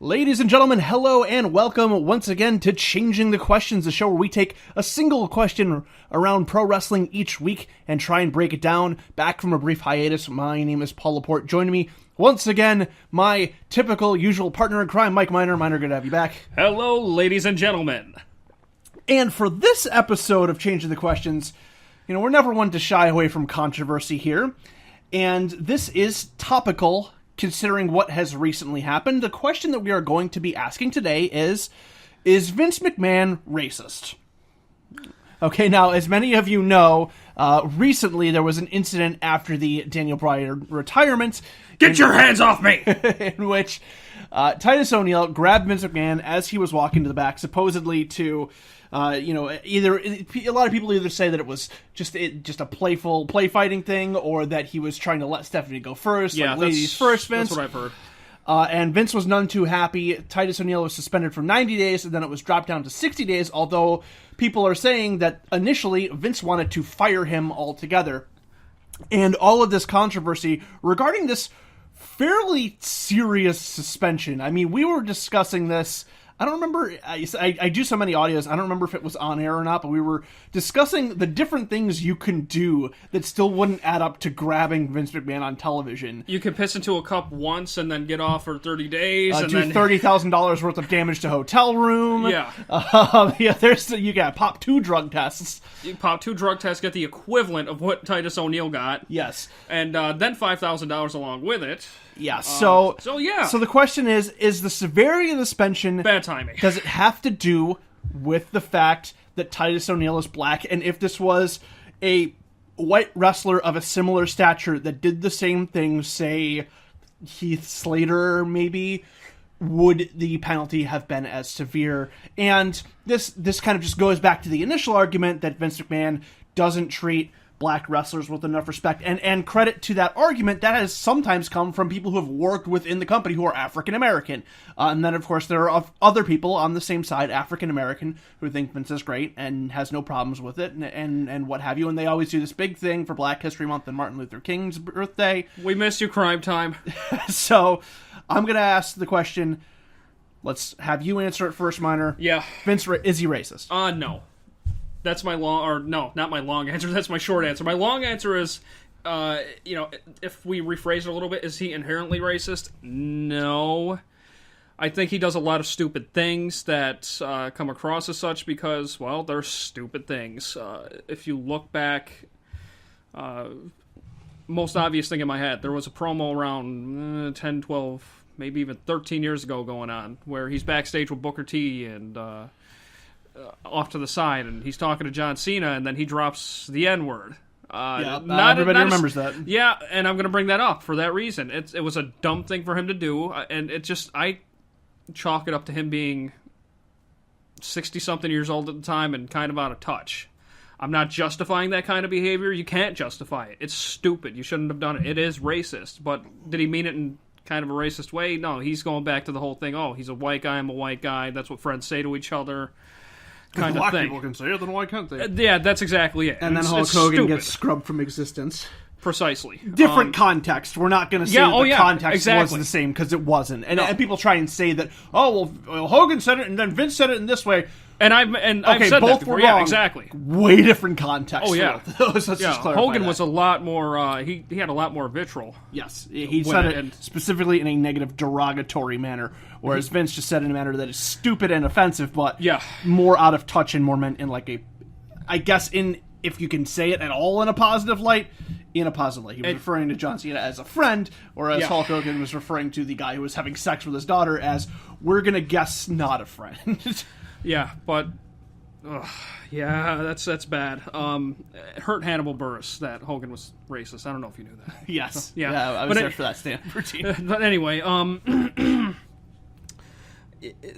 Ladies and gentlemen, hello and welcome once again to Changing the Questions, the show where we take a single question around pro wrestling each week and try and break it down. Back from a brief hiatus, my name is Paul Laporte. Joining me once again, my typical usual partner in crime, Mike Miner. Miner, good to have you back. Hello, ladies and gentlemen. And for this episode of Changing the Questions, we're never one to shy away from controversy here. And this is topical, considering what has recently happened. The question that we are going to be asking today is Vince McMahon racist? Okay, now, as many of you know, recently there was an incident after the Daniel Bryan retirement. Get your hands off me! In which Titus O'Neil grabbed Vince McMahon as he was walking to the back, supposedly to... either a lot of people either say that it was just a playful play fighting thing, or that he was trying to let Stephanie go first. Yeah, like ladies first, Vince. That's what I've heard. And Vince was none too happy. Titus O'Neil was suspended for 90 days, and then it was dropped down to 60 days, although people are saying that initially Vince wanted to fire him altogether. And all of this controversy regarding this fairly serious suspension. I mean, we were discussing this... I don't remember, I do so many audios, I don't remember if it was on air or not, but we were discussing the different things you can do that still wouldn't add up to grabbing Vince McMahon on television. You could piss into a cup once and then get off for 30 days. And do $30,000 worth of damage to hotel room. Yeah. You got pop 2 drug tests. You pop 2 drug tests, get the equivalent of what Titus O'Neil got. Yes. And then $5,000 along with it. Yeah, so yeah. So the question is the severity of the suspension... Bad timing. Does it have to do with the fact that Titus O'Neil is black? And if this was a white wrestler of a similar stature that did the same thing, say Heath Slater maybe, would the penalty have been as severe? And this kind of just goes back to the initial argument that Vince McMahon doesn't treat black wrestlers with enough respect, and credit to that argument that has sometimes come from people who have worked within the company who are African American, and then of course there are other people on the same side, African American, who think Vince is great and has no problems with it, and what have you, and they always do this big thing for Black History Month and Martin Luther King's birthday. We miss you, Crime Time. So I'm gonna ask the question. Let's have you answer it first, Miner. Yeah. Vince, is he racist? No. That's my not my long answer, that's my short answer. My long answer is, if we rephrase it a little bit, is he inherently racist? No. I think he does a lot of stupid things that come across as such because, well, they're stupid things. If you look back, most obvious thing in my head, there was a promo around 10, 12, maybe even 13 years ago going on, where he's backstage with Booker T and... off to the side, and he's talking to John Cena, and then he drops the N-word. Everybody remembers that. Yeah, and I'm going to bring that up for that reason. It was a dumb thing for him to do, and I chalk it up to him being 60-something years old at the time and kind of out of touch. I'm not justifying that kind of behavior. You can't justify it. It's stupid. You shouldn't have done it. It is racist, but did he mean it in kind of a racist way? No, he's going back to the whole thing, he's a white guy, I'm a white guy, that's what friends say to each other. Kind of thing. People can say it, then why can't they? Yeah, that's exactly it. And then Hulk Hogan gets scrubbed from existence. Precisely. Different context. We're not going to say the context was the same, because it wasn't. And people try and say that, Hogan said it, and then Vince said it in this way. And I've said both that before. Were yeah, wrong. Exactly. Way different context. Oh, yeah. Let's just clarify Hogan that. was a lot more, he had a lot more vitriol. Yes. He said it specifically in a negative, derogatory manner, whereas Vince just said it in a manner that is stupid and offensive, but more out of touch and more meant in like a, I guess if you can say it at all in a positive light, in a positive light. He was referring to John Cena as a friend, whereas Hulk Hogan was referring to the guy who was having sex with his daughter as, we're going to guess, not a friend. Yeah, but that's bad. It hurt Hannibal Buress that Hogan was racist. I don't know if you knew that. Yes. So, yeah. I was there for that stand routine. But anyway,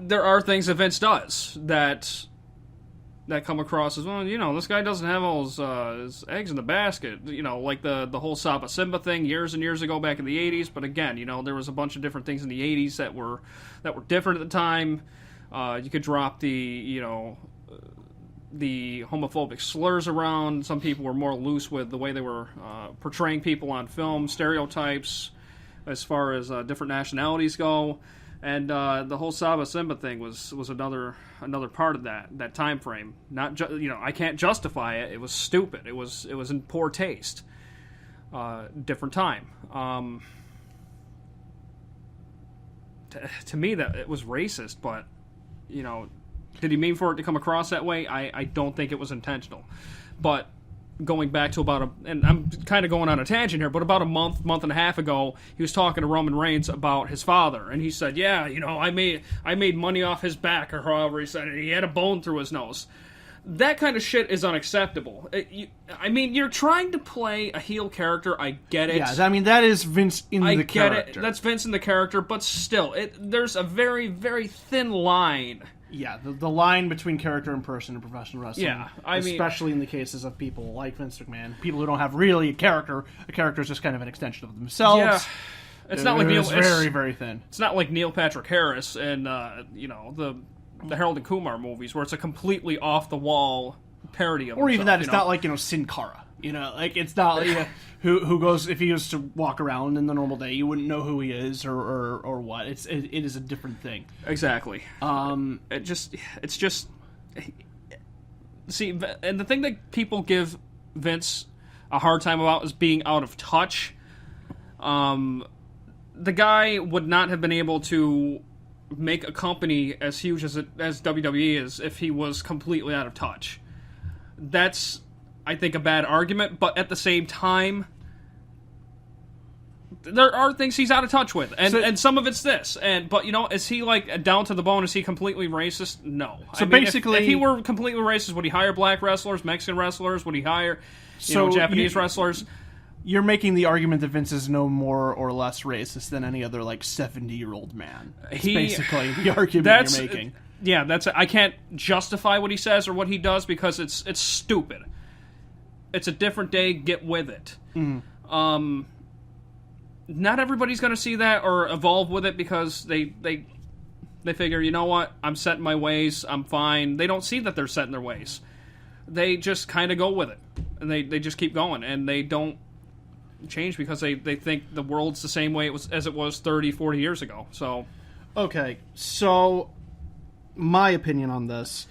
there are things that Vince does that come across as, well, this guy doesn't have all his eggs in the basket. Like the whole Saba Simba thing years and years ago back in the 80s. But again, there was a bunch of different things in the 80s that were different at the time. You could drop the homophobic slurs around. Some people were more loose with the way they were portraying people on film, stereotypes as far as different nationalities go. And the whole Saba Simba thing was another part of that time frame. Not I can't justify it. It was stupid. It was in poor taste. Different time. To me, that it was racist, but did he mean for it to come across that way? I don't think it was intentional. But going back to and I'm kind of going on a tangent here, but about a month and a half ago, he was talking to Roman Reigns about his father, and he said, "Yeah, I made money off his back," or however he said it. He had a bone through his nose. That kind of shit is unacceptable. You're trying to play a heel character. I get it. Yeah, that is Vince in the character. I get it. That's Vince in the character, but still, there's a very, very thin line. Yeah, the line between character and person in professional wrestling. Yeah, especially in the cases of people like Vince McMahon, people who don't have really a character. A character is just kind of an extension of themselves. Yeah, it's not like Neil. It's very, very thin. It's not like Neil Patrick Harris and the Harold and Kumar movies, where it's a completely off the wall parody of. Or even that, it's not like Sin Cara. It's not like who goes, if he was to walk around in the normal day, you wouldn't know who he is or what. It is a different thing. Exactly. It's just see, and the thing that people give Vince a hard time about is being out of touch. The guy would not have been able to make a company as huge as WWE is if he was completely out of touch. That's, I think, a bad argument, but at the same time, there are things he's out of touch with, and some of it's this. But is he down to the bone? Is he completely racist? No. So basically, if he were completely racist, would he hire black wrestlers, Mexican wrestlers? Would he hire Japanese wrestlers? You're making the argument that Vince is no more or less racist than any other 70-year-old man. That's basically the argument you're making. Yeah, I can't justify what he says or what he does because it's stupid. It's a different day. Get with it. Mm. Not everybody's going to see that or evolve with it because they figure, you know what, I'm set in my ways. I'm fine. They don't see that they're set in their ways. They just kind of go with it, and they just keep going, and they don't change because they think the world's the same way as it was 30, 40 years ago. So, okay, so my opinion on this,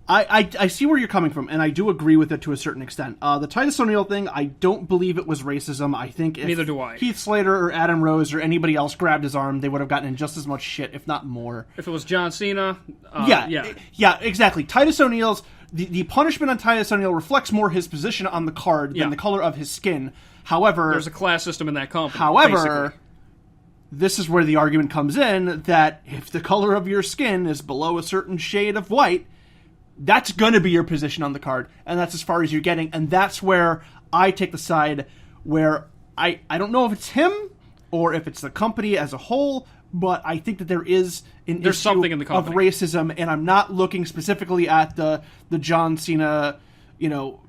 I see where you're coming from, and I do agree with it to a certain extent. The Titus O'Neil thing, I don't believe it was racism. I think if neither do I. Heath Slater or Adam Rose or anybody else grabbed his arm, they would have gotten in just as much shit, if not more. If it was John Cena, yeah, exactly. Titus O'Neil's the punishment on Titus O'Neil reflects more his position on the card than the color of his skin. However, there's a class system in that company. However, this is where the argument comes in that if the color of your skin is below a certain shade of white, that's going to be your position on the card, and that's as far as you're getting. And that's where I take the side where I don't know if it's him or if it's the company as a whole, but I think that there's issue something in the company of racism, and I'm not looking specifically at the John Cena,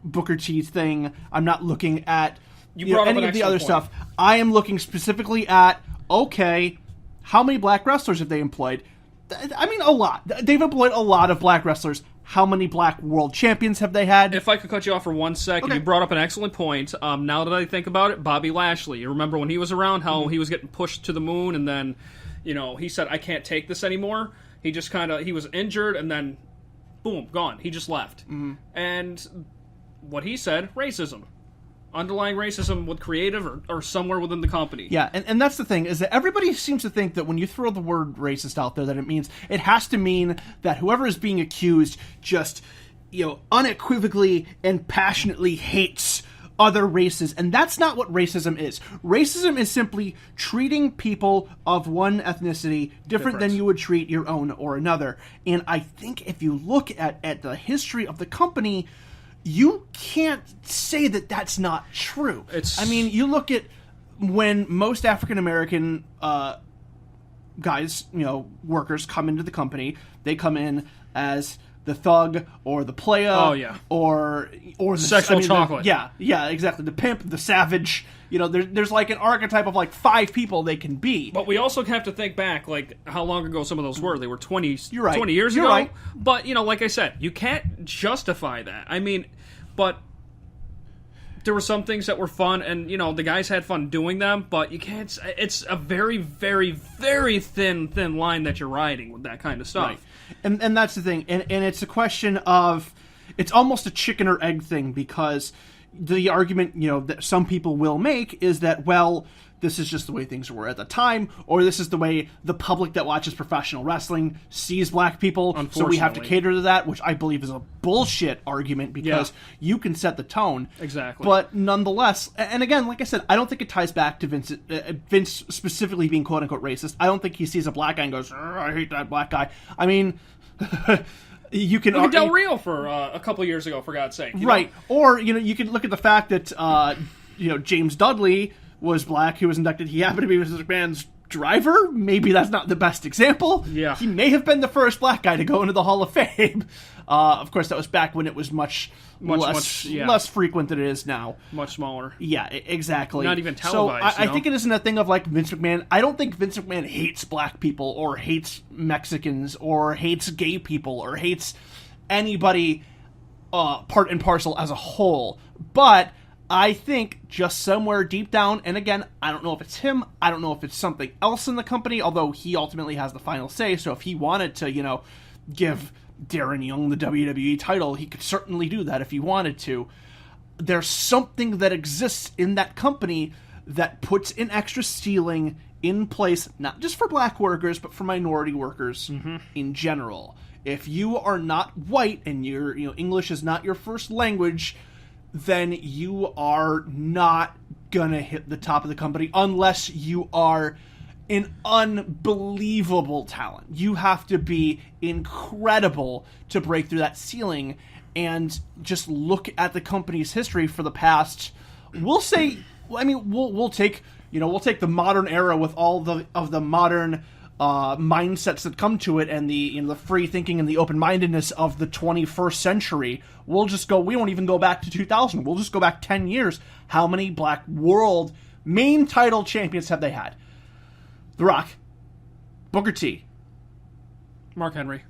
Booker T thing. I'm not looking at any of the other stuff. I am looking specifically at, okay, how many black wrestlers have they employed? I mean, a lot. They've employed a lot of black wrestlers. How many black world champions have they had? If I could cut you off for 1 second, okay. You brought up an excellent point. Now that I think about it, Bobby Lashley. You remember when he was around, how he was getting pushed to the moon, and then, he said, I can't take this anymore. He just he was injured, and then, boom, gone. He just left. Mm-hmm. And what he said, racism. Underlying racism with creative or somewhere within the company. Yeah, and that's the thing, is that everybody seems to think that when you throw the word racist out there, that it has to mean that whoever is being accused just, unequivocally and passionately hates other races. And that's not what racism is. Racism is simply treating people of one ethnicity different than you would treat your own or another. And I think if you look at the history of the company, you can't say that that's not true. You look at when most African American guys, workers come into the company, they come in as the thug or the playa, or the sexual chocolate. Exactly. The pimp, the savage. There's like an archetype of 5 people they can be. But we also have to think back, how long ago some of those were. They were 20 years You're ago. Right. But like I said, you can't justify that. But there were some things that were fun, and the guys had fun doing them, but you can't. It's a very, very, very thin line that you're riding with that kind of stuff. Right. And that's the thing, and it's a question of, it's almost a chicken or egg thing, because the argument that some people will make is that, well, this is just the way things were at the time, or this is the way the public that watches professional wrestling sees black people, so we have to cater to that, which I believe is a bullshit argument, because you can set the tone. Exactly. But nonetheless, and again, like I said, I don't think it ties back to Vince specifically being quote-unquote racist. I don't think he sees a black guy and goes, I hate that black guy. I mean... You can look at Del Rio for a couple of years ago, for God's sake. Right. Or, you can look at the fact that, James Dudley was black, who was inducted. He happened to be Mrs. McMahon's driver. Maybe that's not the best example. Yeah. He may have been the first black guy to go into the Hall of Fame. Of course, that was back when it was much less frequent than it is now. Much smaller. Yeah, exactly. Not even televised. So I think it isn't a thing of like Vince McMahon. I don't think Vince McMahon hates black people or hates Mexicans or hates gay people or hates anybody part and parcel as a whole. But I think just somewhere deep down, and again, I don't know if it's him, I don't know if it's something else in the company, although he ultimately has the final say, so if he wanted to, give Darren Young the WWE title, he could certainly do that if he wanted to. There's something that exists in that company that puts an extra ceiling in place, not just for black workers, but for minority workers in general. If you are not white and your English is not your first language, then you are not gonna hit the top of the company unless you are an unbelievable talent. You have to be incredible to break through that ceiling. And just look at the company's history for the past, we'll say, we'll take the modern era with all the modern mindsets that come to it, and the free thinking and the open-mindedness of the 21st century. We won't even go back to 2000. We'll just go back 10 years. How many black world main title champions have they had? The Rock, Booker T, Mark Henry.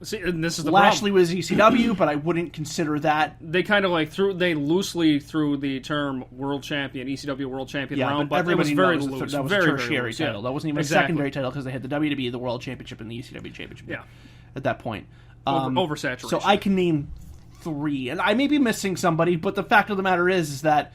See, and this is the Lashley problem. was ECW, but I wouldn't consider that. They kind of they loosely threw the term world champion, ECW world champion around, but it was very knows loose. That was very, a tertiary title. Yeah. That wasn't even a secondary title, because they had the WWE, the World Championship, and the ECW Championship. Yeah. At that point. Oversaturation. So I can name 3, and I may be missing somebody, but the fact of the matter is that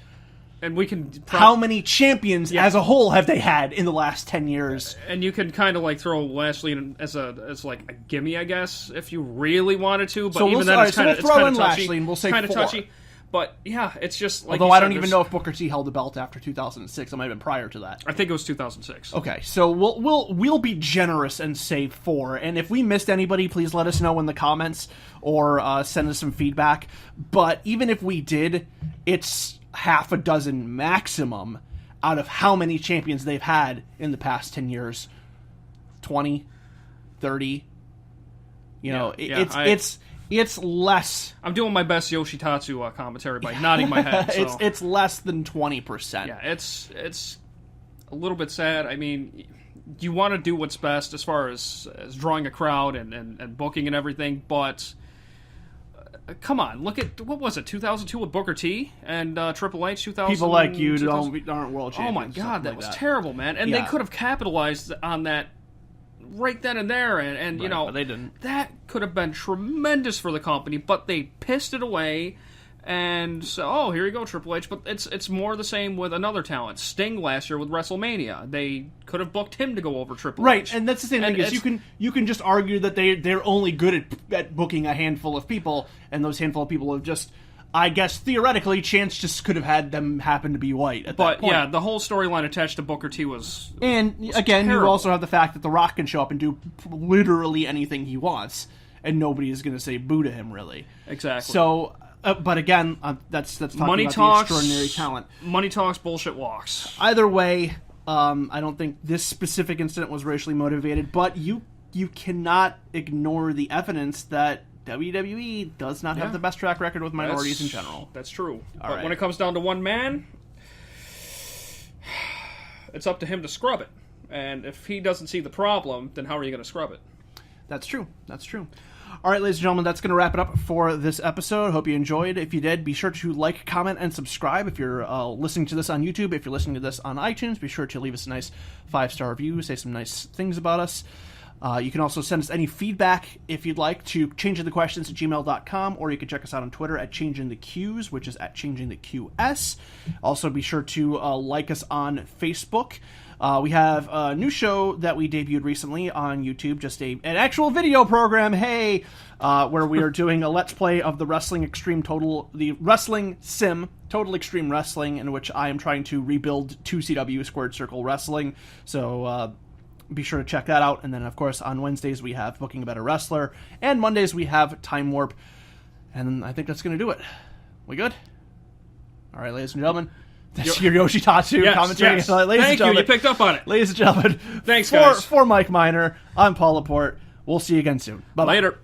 and we can how many champions as a whole have they had in the last 10 years? And you can kind of throw Lashley in as a gimme, I guess, if you really wanted to. But even then, it's kind of touchy. Lashley, and we'll say kind of 4. touchy. But yeah, it's just like. Although I don't even know if Booker T held the belt after 2006. It might have been prior to that. I think it was 2006. Okay, so we'll be generous and say 4. And if we missed anybody, please let us know in the comments or send us some feedback. But even if we did, it's half a dozen maximum out of how many champions they've had in the past 10 years. 20, 30. It's less. I'm doing my best Yoshitatsu commentary by nodding my head. So. It's less than 20%. Yeah, it's a little bit sad. I mean, you want to do what's best as far as drawing a crowd and booking and everything, but come on, look at, what was it, 2002 with Booker T and Triple H, 2000? People like you aren't world champions. Oh my God, that was terrible, man. And they could have capitalized on that right then and there, and but they didn't. That could have been tremendous for the company, but they pissed it away. And so, here you go, Triple H. But it's more the same with another talent. Sting last year with WrestleMania. They could have booked him to go over Triple H. Right, and that's the same thing. Is you can just argue that they're only good at booking a handful of people, and those handful of people have just, I guess, theoretically, chance just could have had them happen to be white at that point. Yeah, the whole storyline attached to Booker T was again, terrible. You also have the fact that The Rock can show up and do literally anything he wants, and nobody is going to say boo to him, really. Exactly. So, but again, that's talking money about talks, the extraordinary talent. Money talks, bullshit walks. Either way, I don't think this specific incident was racially motivated, but you cannot ignore the evidence that WWE does not have the best track record with minorities in general. That's true. All but right. when it comes down to one man, it's up to him to scrub it. And if he doesn't see the problem, then how are you going to scrub it? That's true. All right, ladies and gentlemen, that's going to wrap it up for this episode. Hope you enjoyed. If you did, be sure to like, comment, and subscribe. If you're listening to this on YouTube, if you're listening to this on iTunes, be sure to leave us a nice 5-star review, say some nice things about us. You can also send us any feedback if you'd like to changingthequestions@gmail.com, or you can check us out on Twitter at changingtheqs, which is at changingtheqs. Also, be sure to like us on Facebook. We have a new show that we debuted recently on YouTube, just an actual video program, where we are doing a Let's Play of the the Wrestling Sim, Total Extreme Wrestling, in which I am trying to rebuild 2CW Squared Circle Wrestling. So, be sure to check that out. And then, of course, on Wednesdays we have Booking a Better Wrestler, and Mondays we have Time Warp. And I think that's going to do it. We good? All right, ladies and gentlemen. That's your Yoshitatsu commentary. Yes. Ladies Thank and you. You picked up on it. Ladies and gentlemen, Thanks, guys. For Mike Miner, I'm Paul Laporte. We'll see you again soon. Bye-bye. Later.